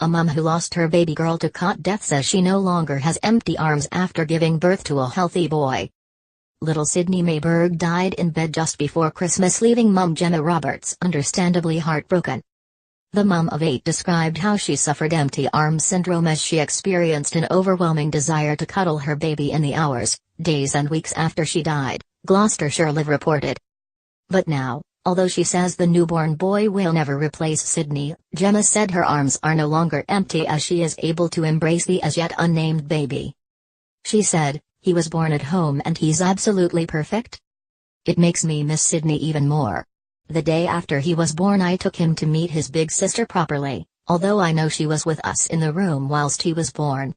A mom who lost her baby girl to cot death says she no longer has empty arms after giving birth to a healthy boy. Little Sydney-May Burge died in bed just before Christmas, leaving mum Jemma Roberts understandably heartbroken. The mum of 8 described how she suffered empty arms syndrome as she experienced an overwhelming desire to cuddle her baby in the hours, days and weeks after she died, Gloucestershire Live reported. But now, although she says the newborn boy will never replace Sydney, Jemma said her arms are no longer empty as she is able to embrace the as yet unnamed baby. She said, "He was born at home and he's absolutely perfect. It makes me miss Sydney even more. The day after he was born I took him to meet his big sister properly, although I know she was with us in the room whilst he was born.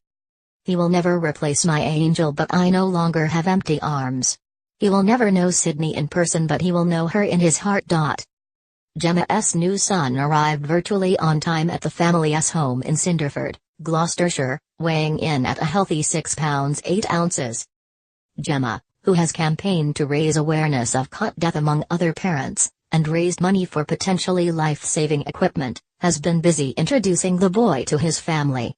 He will never replace my angel, but I no longer have empty arms. He will never know Sydney in person, but he will know her in his heart." Jemma's new son arrived virtually on time at the family's home in Cinderford, Gloucestershire, weighing in at a healthy 6 pounds 8 ounces. Jemma, who has campaigned to raise awareness of cot death among other parents, and raised money for potentially life-saving equipment, has been busy introducing the boy to his family.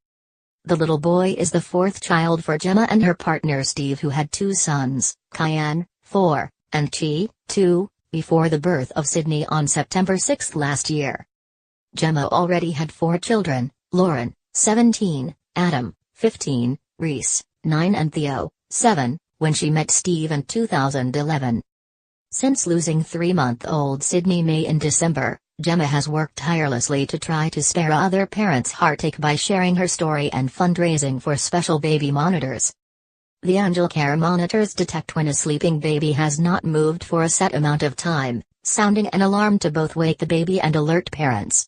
The little boy is the 4th child for Jemma and her partner Steve, who had 2 sons, Kyan, 4, and Chi, 2, before the birth of Sydney on September 6 last year. Jemma already had 4 children, Lauren, 17, Adam, 15, Reese, 9 and Theo, 7, when she met Steve in 2011. Since losing 3-month-old Sydney-May in December, Jemma has worked tirelessly to try to spare other parents heartache by sharing her story and fundraising for special baby monitors. The Angel Care monitors detect when a sleeping baby has not moved for a set amount of time, sounding an alarm to both wake the baby and alert parents.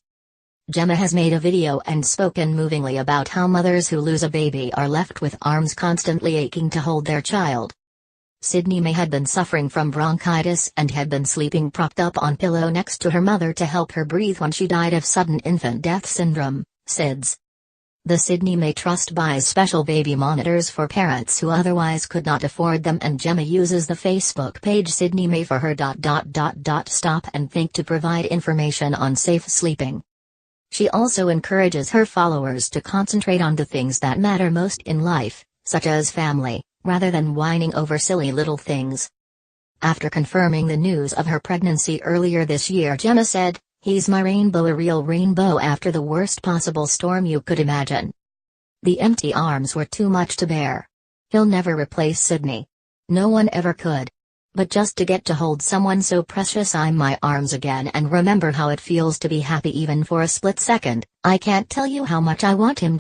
Jemma has made a video and spoken movingly about how mothers who lose a baby are left with arms constantly aching to hold their child. Sydney-May had been suffering from bronchitis and had been sleeping propped up on pillow next to her mother to help her breathe when she died of sudden infant death syndrome, SIDS. The Sydney-May Trust buys special baby monitors for parents who otherwise could not afford them, and Jemma uses the Facebook page Sydney-May for her Stop and Think to provide information on safe sleeping. She also encourages her followers to concentrate on the things that matter most in life, such as family, rather than whining over silly little things. After confirming the news of her pregnancy earlier this year, Jemma said, "He's my rainbow, a real rainbow after the worst possible storm you could imagine. The empty arms were too much to bear. He'll never replace Sydney. No one ever could. But just to get to hold someone so precious in my arms again and remember how it feels to be happy even for a split second, I can't tell you how much I want him."